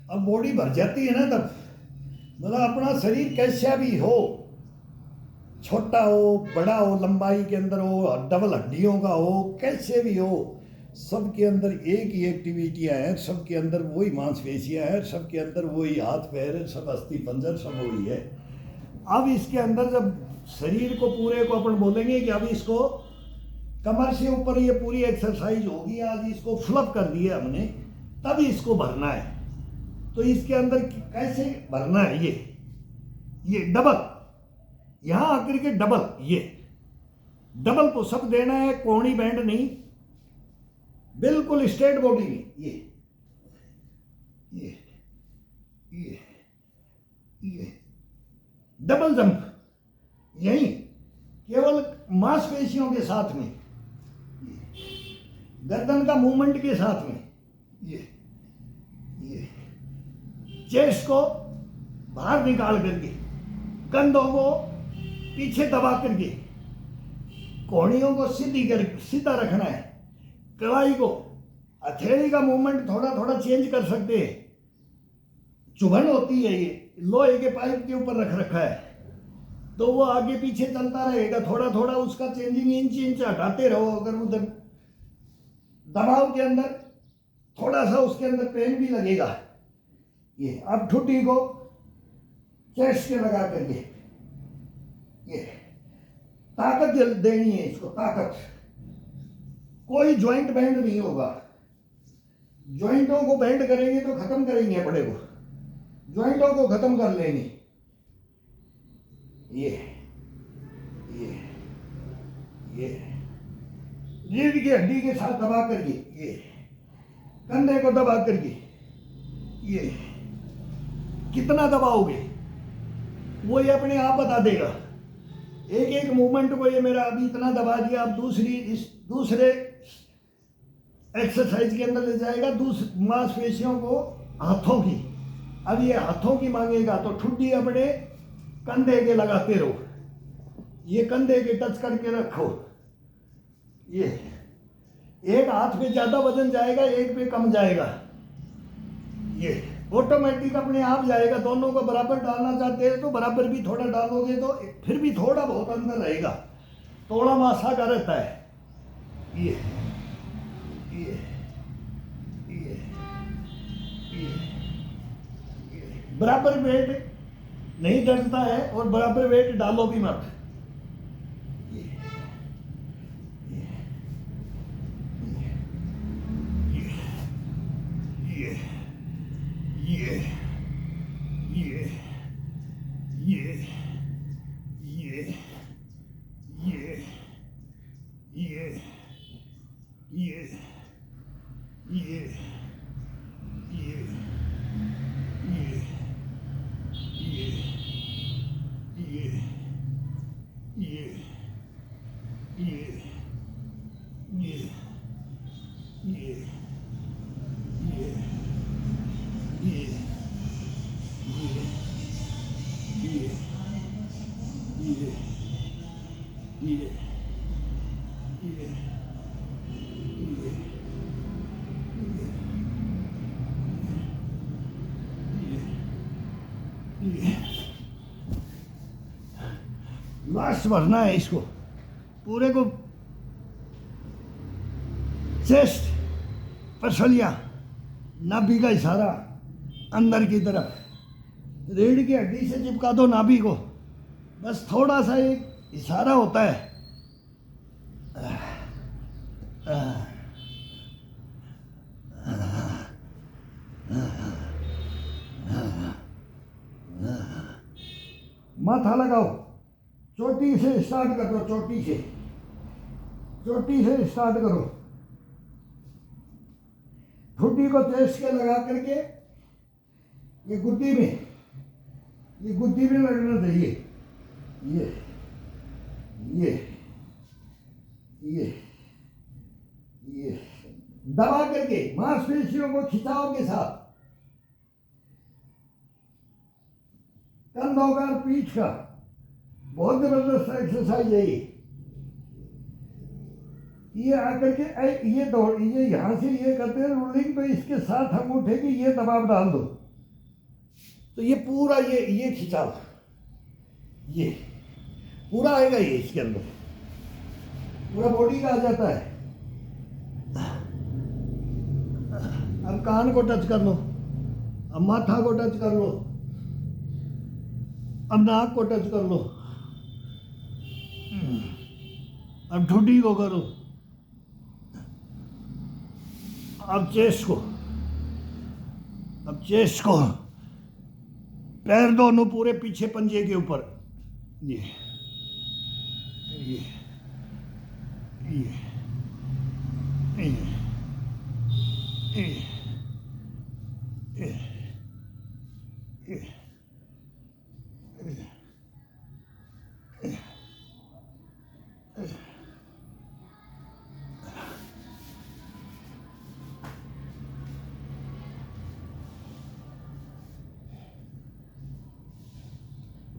अब बॉडी भर जाती है ना तब, मतलब अपना शरीर कैसा भी हो, छोटा हो बड़ा हो, लंबाई के अंदर हो, डबल हड्डियों का हो, कैसे भी हो, सबके अंदर एक ही एक्टिविटियां हैं, सबके अंदर वही मांसपेशियां हैं, सबके अंदर वही हाथ पैर, सब अस्थि पंजर सब वही है। अब इसके अंदर जब शरीर को पूरे को अपन बोलेंगे कि अब इसको कमर से ऊपर ये पूरी एक्सरसाइज होगी, आज इसको फ्लप कर दिया हमने, तब इसको भरना है। तो इसके अंदर कैसे भरना है, ये डबल, यहां आकर के डबल, ये डबल पुशअप देना है, कोहनी बैंड नहीं, बिल्कुल स्ट्रेट बॉडी में, ये डबल जंप, यही केवल मांसपेशियों के साथ में, गर्दन का मूवमेंट के साथ में, ये चेस्ट को बाहर निकाल करके, कंधों को पीछे दबा करके, कोहनियों को सीधा रखना है, कलाई को, हथेली का मूवमेंट थोड़ा थोड़ा चेंज कर सकते हैं, चुभन होती है, ये लोहे के पाइप के ऊपर रख रखा है तो वो आगे पीछे चलता रहेगा, थोड़ा थोड़ा उसका चेंजिंग इंच हटाते रहो। अगर उधर दबाव के अंदर थोड़ा सा उसके अंदर पेन भी लगेगा। ये अब ठुड्डी को चेस्ट के लगा करके, ये ताकत देनी है इसको, ताकत, कोई जॉइंट बैंड नहीं होगा। जॉइंटों को बैंड करेंगे तो खत्म करेंगे अपने को, जॉइंटों को खत्म कर लेंगे। ये रीढ़ की हड्डी के साथ दबा करके, ये कंधे को दबा करके, ये कितना दबाओगे वो ये अपने आप बता देगा। एक एक मूवमेंट को, ये मेरा अभी इतना दबा दिया, अब दूसरे एक्सरसाइज के अंदर ले जाएगा, मांसपेशियों को, हाथों की, अब ये हाथों की मांगेगा तो ठुड्डी अपने कंधे के लगाते रहो, ये कंधे के टच करके रखो। ये एक हाथ पे ज्यादा वजन जाएगा, एक पे कम जाएगा, ये ऑटोमेटिक अपने आप जाएगा। दोनों को बराबर डालना चाहते हैं तो बराबर भी थोड़ा डालोगे तो फिर भी थोड़ा बहुत अंदर रहेगा, थोड़ा मासा का रहता है। ये बराबर वेट नहीं डरता है और बराबर वेट डालो भी मत। लास्ट भरना है इसको पूरे को, चेस्ट, पसलियां, नाभि का इशारा अंदर की तरफ, रीढ़ की हड्डी से चिपका दो नाभि को, बस थोड़ा सा एक इशारा होता है। माथा लगाओ, चोटी से स्टार्ट कर दो, चोटी से स्टार्ट करो, ठुड्डी को चेस्ट के लगा करके ये गुद्दी में लगना चाहिए। ये दबा करके मांसपेशियों को खिंचाव के साथ, कंधों का, पीठ का, बहुत जबरदस्त एक्सरसाइज है ये आकर के ये दौड़, ये यहां से ये करते हैं रोलिंग, तो इसके साथ अंगूठे की ये दबाव डाल दो, तो ये पूरा ये खिंचाव ये पूरा आएगा, ये इसके अंदर पूरा बॉडी का आ जाता है। अब कान को टच कर लो, अब माथा को टच कर लो, अब नाक को टच कर लो, अब ठुड्डी को करो, अब चेस्ट को, पैर दोनों पूरे पीछे पंजे के ऊपर, ये ये ये ये ये ये ये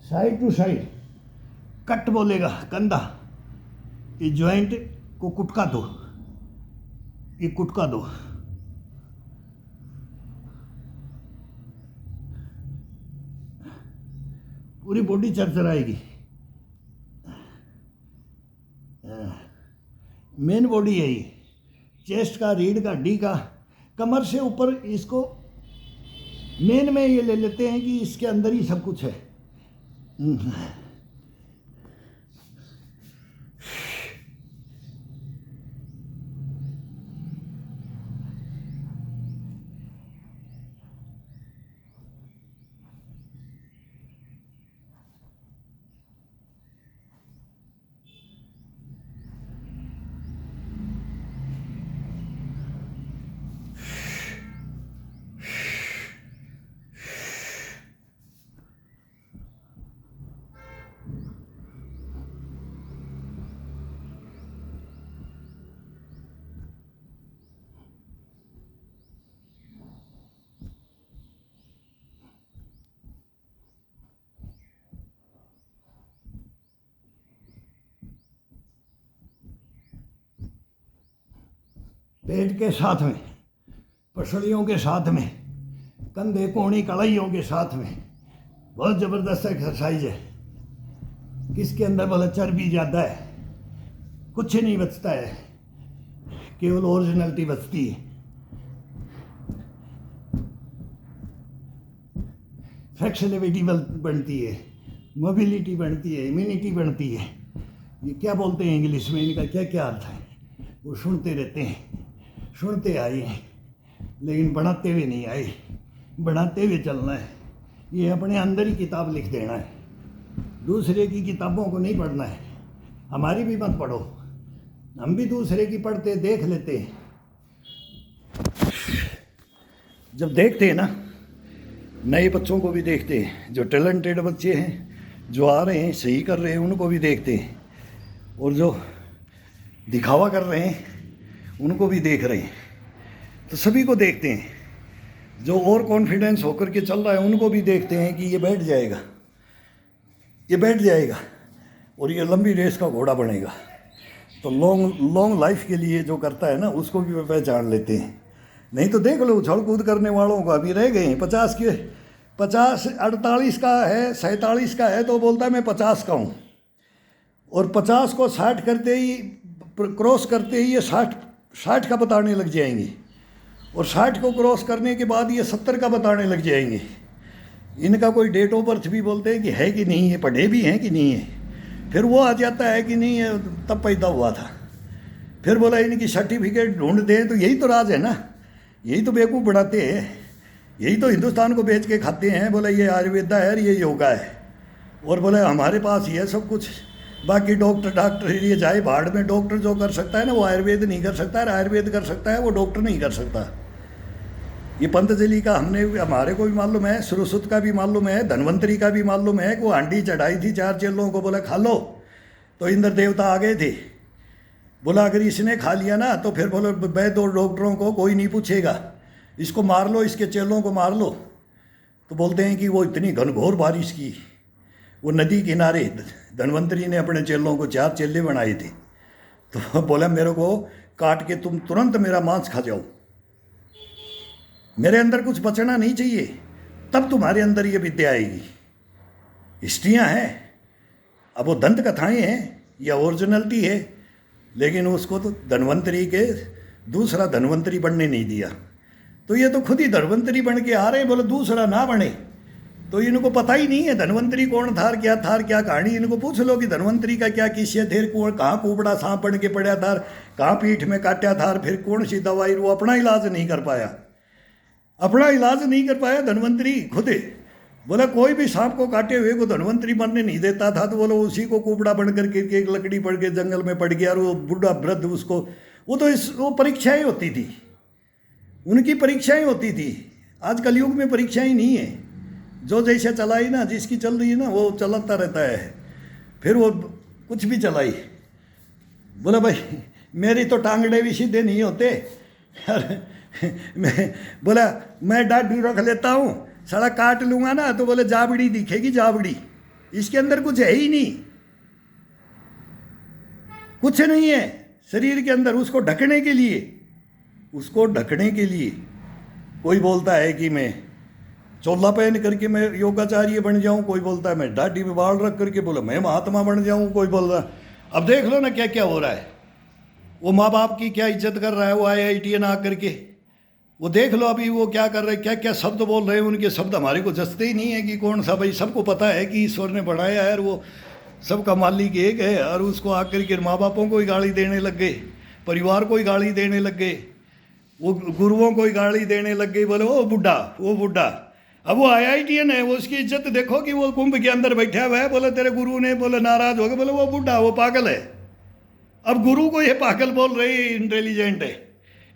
साइड टू साइड कट बोलेगा कंधा, ये जॉइंट को कुटका दो, ये कुटका दो। पूरी बॉडी चरचराएगी। मेन बॉडी है ये, चेस्ट का, रीढ़ का, हड्डी का, कमर से ऊपर इसको मेन में ये ले लेते हैं कि इसके अंदर ही सब कुछ है। पेट के साथ में, पसलियों के साथ में, कंधे कोहनी कलाइयों के साथ में, बहुत ज़बरदस्त एक्सरसाइज है। किसके अंदर बोला चर्बी ज़्यादा है, कुछ नहीं बचता है, केवल ओरिजिनलिटी बचती है। फ्लेक्सिबिलिटी बनती है, मोबिलिटी बनती है, इम्यूनिटी बनती है। ये क्या बोलते हैं इंग्लिश में, इनका क्या क्या अर्थ है वो सुनते रहते हैं, सुनते आए हैं, लेकिन बनाते हुए नहीं आए, बनाते हुए चलना है। ये अपने अंदर ही किताब लिख देना है, दूसरे की किताबों को नहीं पढ़ना है। हमारी भी मत पढ़ो, हम भी दूसरे की पढ़ते देख लेते हैं। जब देखते हैं ना, नए बच्चों को भी देखते हैं, जो टैलेंटेड बच्चे हैं, जो आ रहे हैं सही कर रहे हैं, उनको भी देखते हैं, और जो दिखावा कर रहे हैं उनको भी देख रहे हैं। तो सभी को देखते हैं। जो और कॉन्फिडेंस होकर के चल रहा है उनको भी देखते हैं कि ये बैठ जाएगा, ये बैठ जाएगा और ये लंबी रेस का घोड़ा बनेगा। तो लॉन्ग लाइफ के लिए जो करता है ना, उसको भी पहचान लेते हैं। नहीं तो देख लो, उछल कूद करने वालों को अभी रह गए हैं 50 के, 50 48 का है, 47 का है तो बोलता है मैं 50 का हूँ, और 50 को 60 करते ही, क्रॉस करते ही ये 60 का बताने लग जाएंगे, और 60 को क्रॉस करने के बाद ये 70 का बताने लग जाएंगे। इनका कोई डेट ऑफ बर्थ भी बोलते हैं कि है कि नहीं है, पढ़े भी हैं कि नहीं है। फिर वो आ जाता है कि नहीं है, तब पैदा हुआ था। फिर बोला इनकी सर्टिफिकेट ढूंढ दें, तो यही तो राज है ना, यही तो बेवकूफ़ बढ़ाते हैं, यही तो हिंदुस्तान को बेच के खाते हैं। बोला ये आयुर्वेदा है, ये योगा है, और बोले हमारे पास ये सब कुछ। बाकी डॉक्टर ये जाए भाड़ में। डॉक्टर जो कर सकता है ना, वो आयुर्वेद नहीं कर सकता है, आयुर्वेद कर सकता है वो डॉक्टर नहीं कर सकता। ये पतंजलि का हमारे को भी मालूम है, सुरसुत का भी मालूम है, धन्वंतरी का भी मालूम है। को हांडी चढ़ाई थी 4 चेलों को, बोला खा लो, तो इंद्र देवता आ गए थे। बोला अगर इसने खा लिया ना तो फिर बोलो वैद्य और डॉक्टरों को कोई नहीं पूछेगा, इसको मार लो, इसके चेलों को मार लो। तो बोलते हैं कि वो इतनी घनघोर बारिश की, वो नदी किनारे धन्वंतरी ने अपने चेलों को 4 चेले बनाए थे। तो बोला मेरे को काट के तुम तुरंत मेरा मांस खा जाओ, मेरे अंदर कुछ बचना नहीं चाहिए, तब तुम्हारे अंदर ये विद्या आएगी। हिस्ट्रियाँ हैं, अब वो दंत कथाएँ हैं या ओरिजिनलिटी है, लेकिन उसको तो धन्वंतरी के दूसरा धन्वंतरी बनने नहीं दिया। तो ये तो खुद ही धन्वंतरी बन के आ रहे हैं, बोले दूसरा ना बने। तो इनको पता ही नहीं है धन्वंतरी कौन था, क्या कहानी। इनको पूछ लो कि धन्वंतरी का क्या किस्से थे, कहाँ कुबड़ा सांप बन के पड़ा था, कहाँ पीठ में काटा था, फिर कौन सी दवाई। वो अपना इलाज नहीं कर पाया, अपना इलाज नहीं कर पाया धन्वंतरी खुद। बोला कोई भी सांप को काटे हुए को धन्वंतरी बनने नहीं देता था। तो बोलो उसी को कुबड़ा बन करके एक लकड़ी पड़ के जंगल में पड़ गया, और वो बूढ़ा वृद्ध उसको, वो परीक्षाएं होती थी, उनकी परीक्षाएं होती थी। आज कलयुग में परीक्षाएं नहीं है, जो जैसे चलाई ना, जिसकी चल रही है ना वो चलाता रहता है। फिर वो कुछ भी चलाई। बोला भाई मेरी तो टांगड़े भी सीधे नहीं होते। बोला मैं दाढ़ी रख लेता हूँ, सड़ा काट लूँगा ना तो बोले जाबड़ी दिखेगी, जाबड़ी। इसके अंदर कुछ है ही नहीं, कुछ नहीं है शरीर के अंदर। उसको ढकने के लिए, उसको ढकने के लिए कोई बोलता है कि मैं चोला पहन करके मैं योगाचार्य बन जाऊं, कोई बोलता है मैं दाढ़ी में बाल रख करके बोला मैं महात्मा बन जाऊं, कोई बोल रहा। अब देख लो ना क्या क्या हो रहा है। वो माँ बाप की क्या इज्जत कर रहा है, वो IITN आ करके। वो देख लो अभी वो क्या कर रहे हैं, क्या क्या शब्द बोल रहे हैं। उनके शब्द हमारे को जचते ही नहीं है कि कौन सा। भाई सबको पता है कि ईश्वर ने बढ़ाया है और वो सबका मालिक एक है, और उसको आकर के माँ बापों को ही गाली देने लग गए, परिवार को ही गाली देने लग गए, वो गुरुओं को ही गाली देने लग गई। बोले वो बुढ़ा, वो बुढ़ा। अब वो IITN है, वो उसकी इज्जत देखो कि वो कुंभ के अंदर बैठा हुआ है। बोले तेरे गुरु ने बोले नाराज हो गए, बोले वो बुढ़ा, वो पागल है। अब गुरु को ये पागल बोल रहे, इंटेलिजेंट है,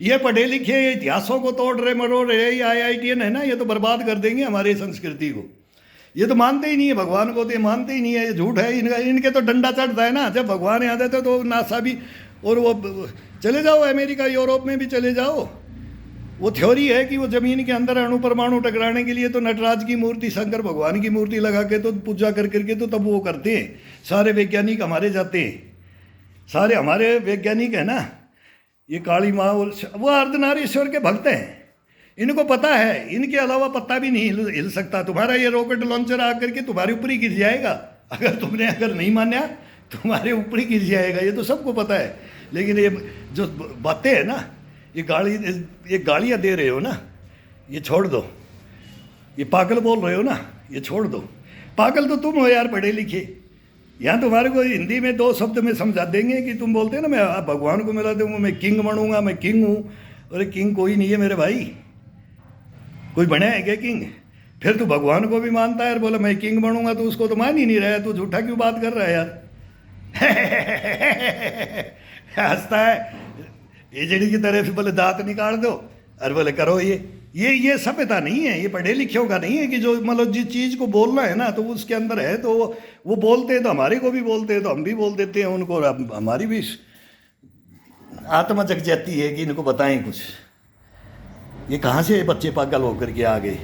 ये पढ़े लिखे, ये इतिहासों को तोड़ रहे मरोड़ रहे। ये IITN है ना, ये तो बर्बाद कर देंगे हमारी संस्कृति को। ये तो मानते ही नहीं है भगवान को, तो ये मानते ही नहीं है, ये झूठ है इनका। इनके तो डंडा चढ़ता है ना, जब भगवान आ जाते तो नासा भी। और वो चले जाओ अमेरिका यूरोप में भी चले जाओ, वो थ्योरी है कि वो जमीन के अंदर अणु परमाणु टकराने के लिए तो नटराज की मूर्ति, शंकर भगवान की मूर्ति लगा के तो पूजा कर करके तो तब वो करते हैं। सारे वैज्ञानिक हमारे जाते हैं, सारे हमारे वैज्ञानिक है ना, ये काली माँ, वो अर्धनारीश्वर के भक्त हैं। इनको पता है इनके अलावा पत्ता भी नहीं हिल सकता। तुम्हारा ये रॉकेट लॉन्चर आकर के तुम्हारे ऊपर ही गिर जाएगा, अगर नहीं माना तुम्हारे ऊपर ही गिर जाएगा, ये तो सबको पता है। लेकिन ये जो बातें हैं ना, ये गालियाँ दे रहे हो ना, ये छोड़ दो। ये पागल बोल रहे हो ना, ये छोड़ दो। पागल तो तुम हो यार, पढ़े लिखे। यहाँ तुम्हारे को हिंदी में 2 शब्द में समझा देंगे कि तुम बोलते हैं ना मैं भगवान को मिला दूंगा, मैं किंग बनूंगा, मैं किंग हूँ। अरे किंग कोई नहीं है मेरे भाई, कोई बना है क्या किंग? फिर तू भगवान को भी मानता है और बोला मैं किंग बनूंगा, तो उसको तो मान ही नहीं रहा है। तू झूठा क्यों बात कर रहा है यार? हंसता है एजेडी की तरह से, बोले दांत निकाल दो और बोले करो। ये सभ्यता नहीं है, ये पढ़े लिखों का नहीं है कि जो मतलब जिस चीज़ को बोलना है ना तो उसके अंदर है, तो वो बोलते हैं तो हमारे को भी बोलते हैं, तो हम भी बोल देते हैं उनको, और हमारी भी आत्मा जग जाती है कि इनको बताएं कुछ। ये कहाँ से बच्चे पागल होकर के आ गए?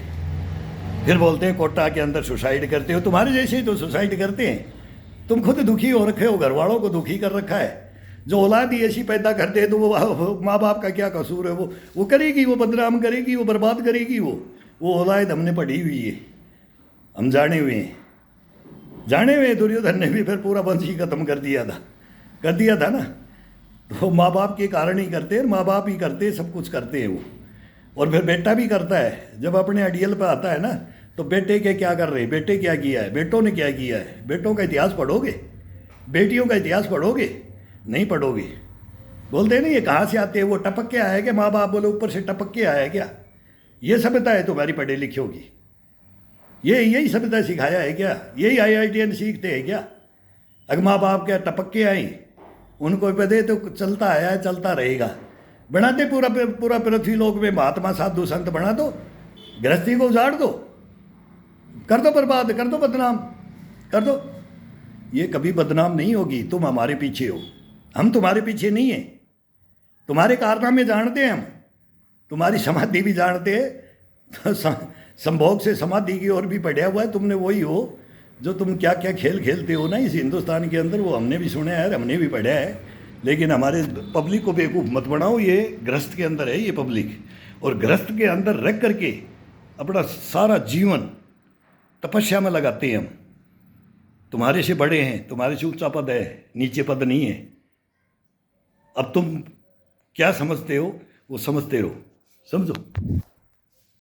फिर बोलते हैं कोटा के अंदर सुसाइड करते हो, तुम्हारे जैसे ही तो सुसाइड करते हैं। तुम खुद दुखी हो रखे हो, घर वालों को दुखी कर रखा है। जो औलाद ही ऐसी पैदा करते हैं तो वो माँ बाप का क्या कसूर है? वो करेगी, वो बदनाम करेगी, वो बर्बाद करेगी। वो औलाद हमने पढ़ी हुई है, हम जाने हुए हैं, जाने हुए। दुर्योधन ने भी फिर पूरा वंश ही खत्म कर दिया था ना। तो माँ बाप के कारण ही करते हैं, माँ बाप ही करते हैं, सब कुछ करते हैं वो। और फिर बेटा भी करता है, जब अपने अडियल पे आता है ना तो बेटे के क्या कर रहे हैं, बेटे क्या किया है, बेटों ने क्या किया है। बेटों का इतिहास पढ़ोगे, बेटियों का इतिहास पढ़ोगे? नहीं पढ़ोगे। बोलते हैं ना ये कहाँ से आते हैं, वो टपक के आया क्या? माँ बाप बोले ऊपर से टपक के आया क्या? ये सभ्यता है तुम्हारी पढ़े लिखियों की? यही सभ्यता सिखाया है क्या? यही IITN सीखते हैं क्या? अगर माँ बाप क्या टपक के आई, उनको पता तो चलता आया है, चलता रहेगा। बनाते पूरा पृथ्वी लोक में महात्मा साधु संत बना दो, गृहस्थी को उजाड़ दो, कर दो बर्बाद, कर दो बदनाम, कर दो। ये कभी बदनाम नहीं होगी। तुम हमारे पीछे हो, हम तुम्हारे पीछे नहीं हैं। तुम्हारे कारनामे जानते हैं हम, तुम्हारी समाधि भी जानते हैं। तो संभोग से समाधि की ओर भी बढ़िया हुआ है। तुमने वही हो जो तुम क्या क्या खेल खेलते हो ना इस हिंदुस्तान के अंदर, वो हमने भी सुना है, हमने भी पढ़ा है। लेकिन हमारे पब्लिक को बेवकूफ़ मत बनाओ। ये ग्रस्त के अंदर है ये पब्लिक, और ग्रस्त के अंदर रख करके अपना सारा जीवन तपस्या में लगाते हैं हम। तुम्हारे से बड़े हैं, तुम्हारे से ऊंचा पद है, नीचे पद नहीं है। अब तुम क्या समझते हो वो समझते रहो, समझो।